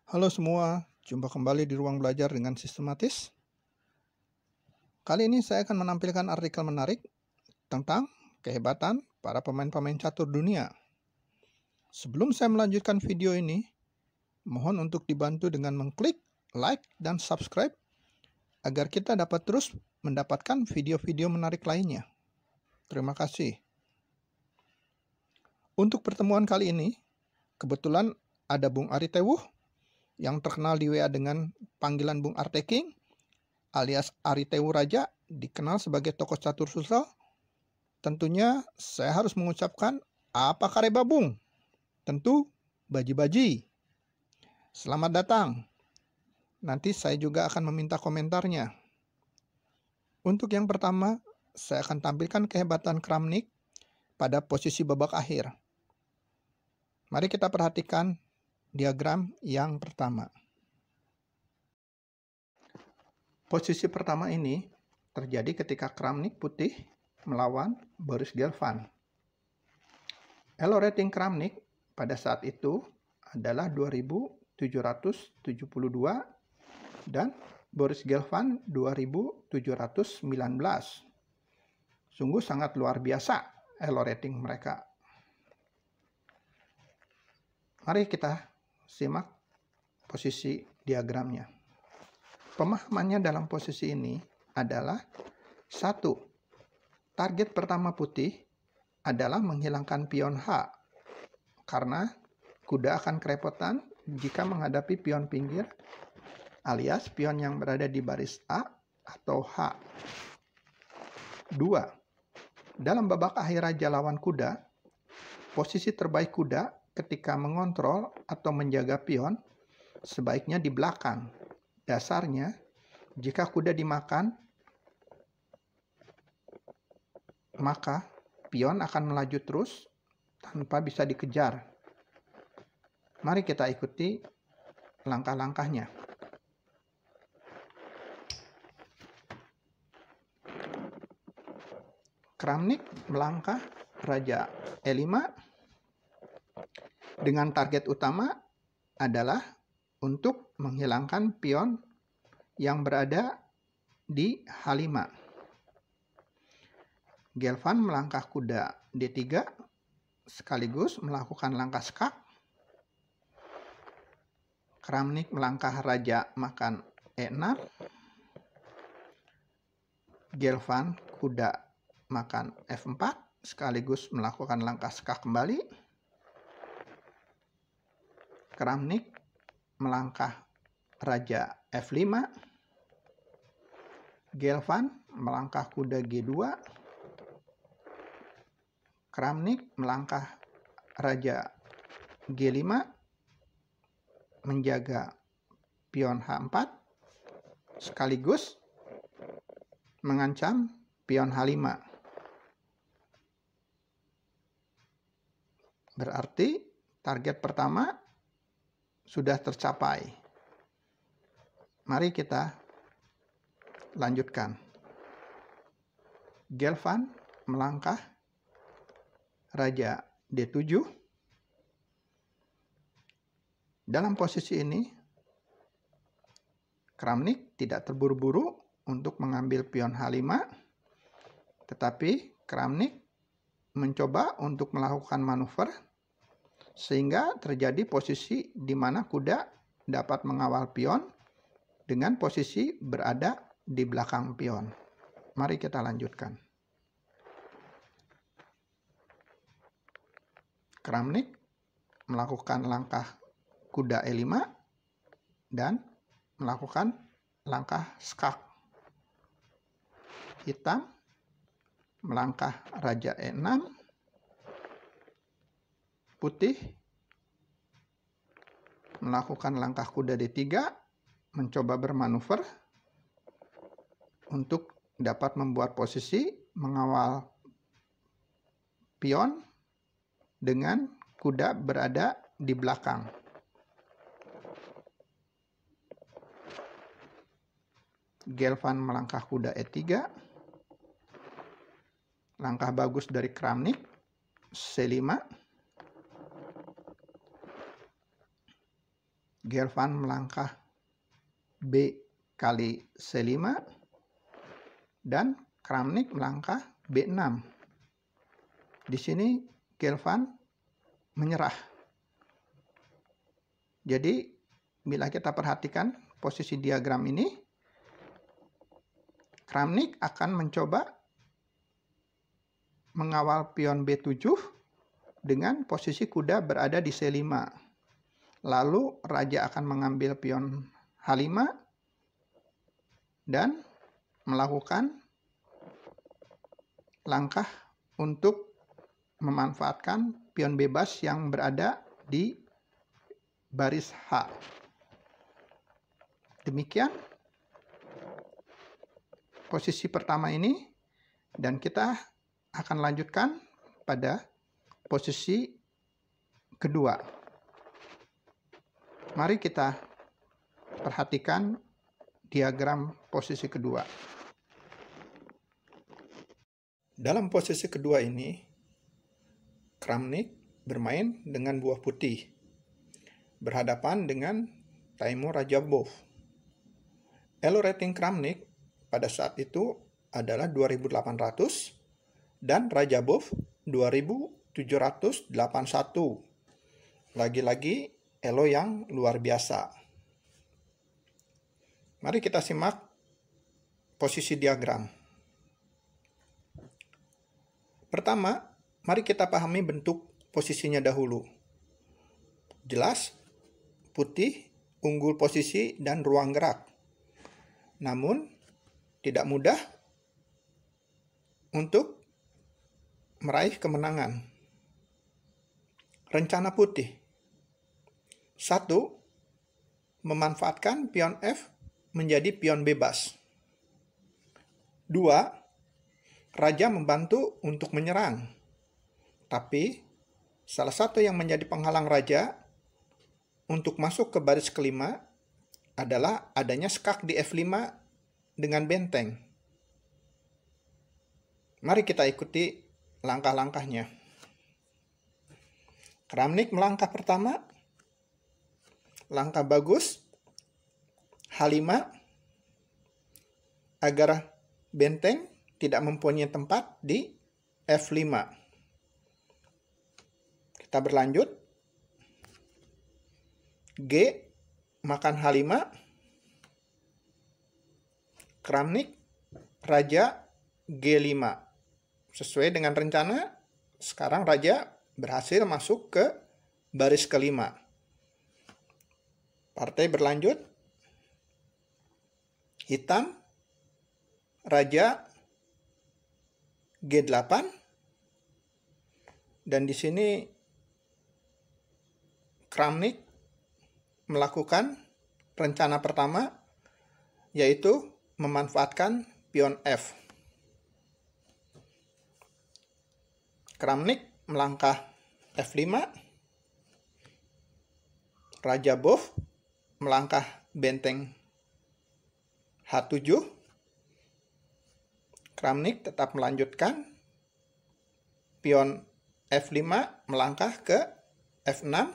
Halo semua, jumpa kembali di ruang belajar dengan sistematis. Kali ini saya akan menampilkan artikel menarik tentang kehebatan para pemain-pemain catur dunia. Sebelum saya melanjutkan video ini, mohon untuk dibantu dengan mengklik like dan subscribe agar kita dapat terus mendapatkan video-video menarik lainnya. Terima kasih. Untuk pertemuan kali ini, kebetulan ada Bung Ari Tewuh yang terkenal di WA dengan panggilan Bung Arte King, alias Ari Tewuh Raja, dikenal sebagai tokoh catur sosial. Tentunya saya harus mengucapkan apa kareba Bung? Tentu baji-baji. Selamat datang. Nanti saya juga akan meminta komentarnya. Untuk yang pertama, saya akan tampilkan kehebatan Kramnik pada posisi babak akhir. Mari kita perhatikan diagram yang pertama. Posisi pertama ini terjadi ketika Kramnik putih melawan Boris Gelfand. Elo rating Kramnik pada saat itu adalah 2772 dan Boris Gelfand 2719. Sungguh sangat luar biasa elo rating mereka. Mari kita simak posisi diagramnya. Pemahamannya dalam posisi ini adalah 1. Target pertama putih adalah menghilangkan pion H, karena kuda akan kerepotan jika menghadapi pion pinggir alias pion yang berada di baris A atau H. 2. Dalam babak akhir raja lawan kuda, posisi terbaik kuda ketika mengontrol atau menjaga pion sebaiknya di belakang. Dasarnya, jika kuda dimakan, maka pion akan melaju terus tanpa bisa dikejar. Mari kita ikuti langkah-langkahnya. Kramnik melangkah raja E5 dengan target utama adalah untuk menghilangkan pion yang berada di H5. Gelfand melangkah kuda D3 sekaligus melakukan langkah skak. Kramnik melangkah raja makan E6. Gelfand kuda makan F4 sekaligus melakukan langkah skak kembali. Kramnik melangkah raja F5. Gelfand melangkah kuda G2. Kramnik melangkah raja G5 menjaga pion H4 sekaligus mengancam pion H5. Berarti target pertama sudah tercapai. Mari kita lanjutkan. Gelfand melangkah raja D7. Dalam posisi ini, Kramnik tidak terburu-buru untuk mengambil pion H5, tetapi Kramnik mencoba untuk melakukan manuver sehingga terjadi posisi di mana kuda dapat mengawal pion dengan posisi berada di belakang pion. Mari kita lanjutkan. Kramnik melakukan langkah kuda E5 dan melakukan langkah skak. Hitam melangkah raja E6. Putih melakukan langkah kuda D3, mencoba bermanuver untuk dapat membuat posisi mengawal pion dengan kuda berada di belakang. Gelfand melangkah kuda E3. Langkah bagus dari Kramnik, C5. Gelvan melangkah B kali C5, dan Kramnik melangkah B6. Di sini Gelvan menyerah. Jadi bila kita perhatikan posisi diagram ini, Kramnik akan mencoba mengawal pion B7 dengan posisi kuda berada di C5. Lalu raja akan mengambil pion H5 dan melakukan langkah untuk memanfaatkan pion bebas yang berada di baris H. Demikian posisi pertama ini, dan kita akan lanjutkan pada posisi kedua. Mari kita perhatikan diagram posisi kedua. Dalam posisi kedua ini, Kramnik bermain dengan buah putih, berhadapan dengan Taimur Rajabov. Elo rating Kramnik pada saat itu adalah 2800 dan Rajabov 2781. Lagi-lagi elo yang luar biasa. Mari kita simak posisi diagram. Pertama, mari kita pahami bentuk posisinya dahulu. Jelas, putih unggul posisi dan ruang gerak. Namun, tidak mudah untuk meraih kemenangan. Rencana putih. 1. Memanfaatkan pion F menjadi pion bebas. 2. Raja membantu untuk menyerang. Tapi, salah satu yang menjadi penghalang raja untuk masuk ke baris kelima adalah adanya skak di F5 dengan benteng. Mari kita ikuti langkah-langkahnya. Kramnik melangkah pertama, langkah bagus, H5, agar benteng tidak mempunyai tempat di F5. Kita berlanjut, G, makan H5, Kramnik, raja G5. Sesuai dengan rencana, sekarang raja berhasil masuk ke baris kelima. Partai berlanjut, hitam, raja G8, dan di sini Kramnik melakukan rencana pertama, yaitu memanfaatkan pion F. Kramnik melangkah F5, Rajabov melangkah benteng H7, Kramnik tetap melanjutkan pion F5 melangkah ke F6,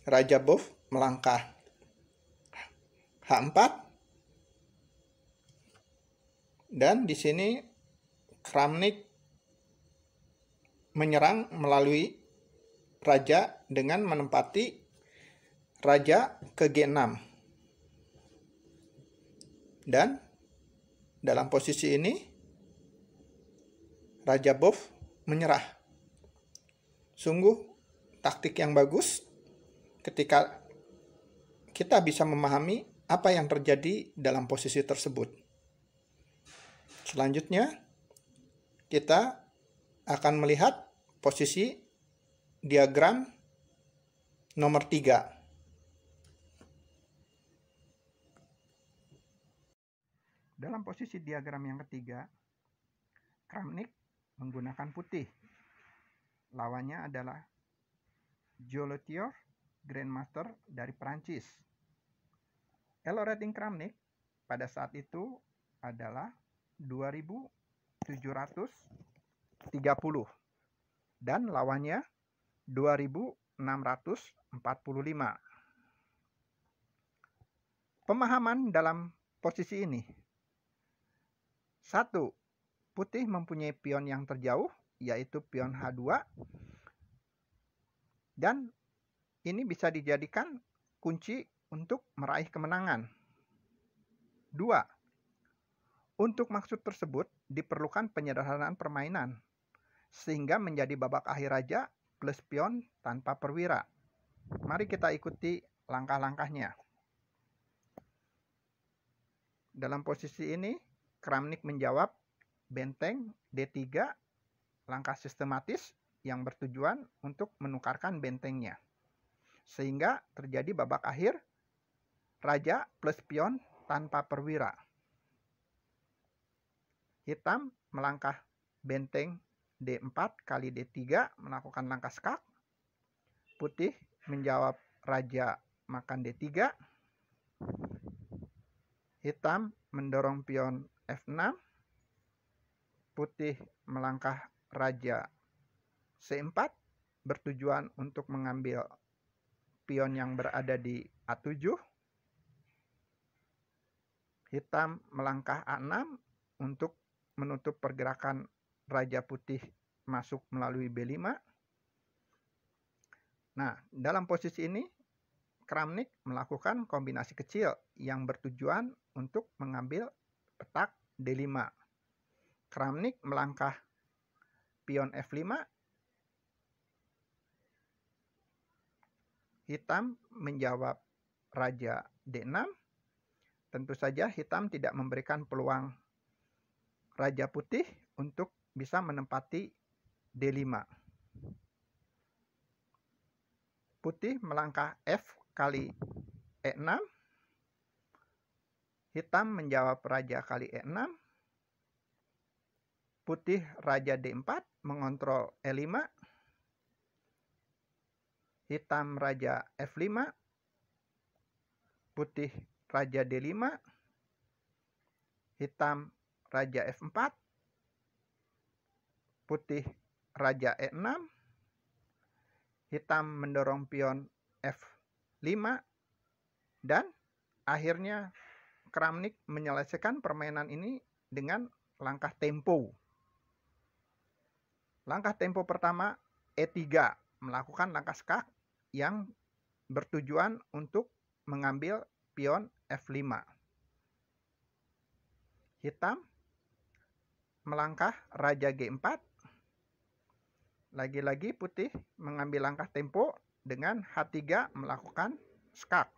Rajabov melangkah H4, dan di sini Kramnik menyerang melalui raja dengan menempati raja ke G6. Dan dalam posisi ini Rajabov menyerah. Sungguh taktik yang bagus ketika kita bisa memahami apa yang terjadi dalam posisi tersebut. Selanjutnya kita akan melihat posisi diagram nomor 3. Dalam posisi diagram yang ketiga, Kramnik menggunakan putih. Lawannya adalah Joletior, Grandmaster dari Prancis. Elo rating Kramnik pada saat itu adalah 2730. Dan lawannya 2645. Pemahaman dalam posisi ini. 1. Putih mempunyai pion yang terjauh, yaitu pion H2. Dan ini bisa dijadikan kunci untuk meraih kemenangan. 2. Untuk maksud tersebut diperlukan penyederhanaan permainan, sehingga menjadi babak akhir raja plus pion tanpa perwira. Mari kita ikuti langkah-langkahnya. Dalam posisi ini, Kramnik menjawab benteng D3, langkah sistematis yang bertujuan untuk menukarkan bentengnya. Sehingga terjadi babak akhir raja plus pion tanpa perwira. Hitam melangkah benteng D4 kali D3 melakukan langkah skak. Putih menjawab raja makan D3. Hitam mendorong pion F6. Putih melangkah raja C4 bertujuan untuk mengambil pion yang berada di A7. Hitam melangkah A6 untuk menutup pergerakan raja putih masuk melalui B5. Nah, dalam posisi ini Kramnik melakukan kombinasi kecil yang bertujuan untuk mengambil petak D5. Kramnik melangkah pion F5. Hitam menjawab raja D6. Tentu saja hitam tidak memberikan peluang raja putih untuk bisa menempati D5. Putih melangkah F kali E6. Hitam menjawab raja kali E6. Putih raja D4 mengontrol E5. Hitam raja F5. Putih raja D5. Hitam raja F4. Putih raja E6. Hitam mendorong pion F5. Dan akhirnya Kramnik menyelesaikan permainan ini dengan langkah tempo. Langkah tempo pertama E3, melakukan langkah skak yang bertujuan untuk mengambil pion F5. Hitam melangkah raja G4. Lagi-lagi putih mengambil langkah tempo dengan H3 melakukan skak.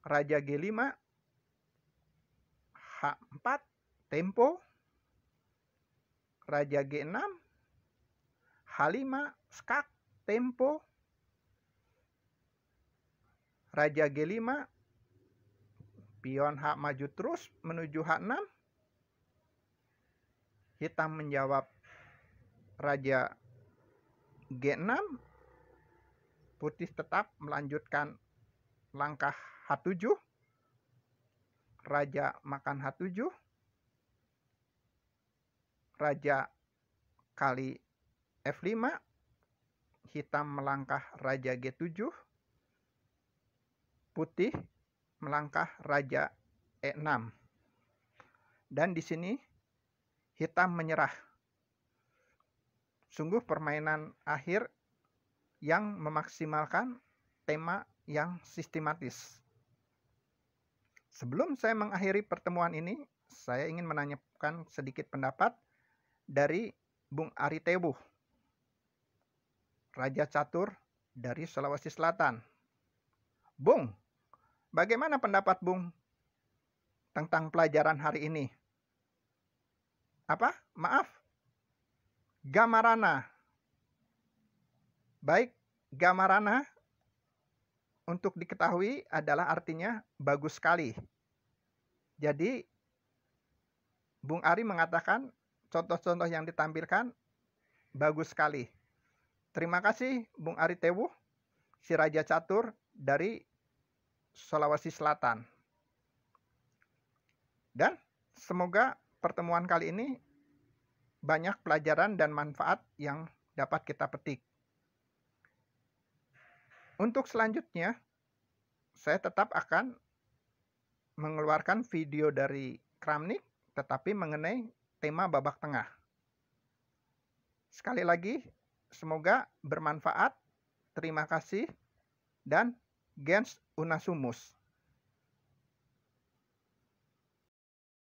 Raja G5, H4, tempo. Raja G6, H5, skak, tempo. Raja G5, pion H maju terus menuju H6. Hitam menjawab raja G6. Putih tetap melanjutkan langkah H7. Raja makan H7. Raja kali F5. Hitam melangkah raja G7. Putih melangkah raja E6. Dan di sini hitam menyerah. Sungguh permainan akhir yang memaksimalkan tema yang sistematis. Sebelum saya mengakhiri pertemuan ini, saya ingin menanyakan sedikit pendapat dari Bung Ari Tewuh, Raja Catur dari Sulawesi Selatan. Bung, bagaimana pendapat Bung tentang pelajaran hari ini? Apa? Maaf. Gamarana. Baik, Gamarana untuk diketahui adalah artinya bagus sekali. Jadi, Bung Ari mengatakan contoh-contoh yang ditampilkan bagus sekali. Terima kasih Bung Ari Tewuh, si Raja Catur dari Sulawesi Selatan. Dan semoga pertemuan kali ini banyak pelajaran dan manfaat yang dapat kita petik. Untuk selanjutnya, saya tetap akan mengeluarkan video dari Kramnik, tetapi mengenai tema babak tengah. Sekali lagi, semoga bermanfaat. Terima kasih dan Gens Unasumus.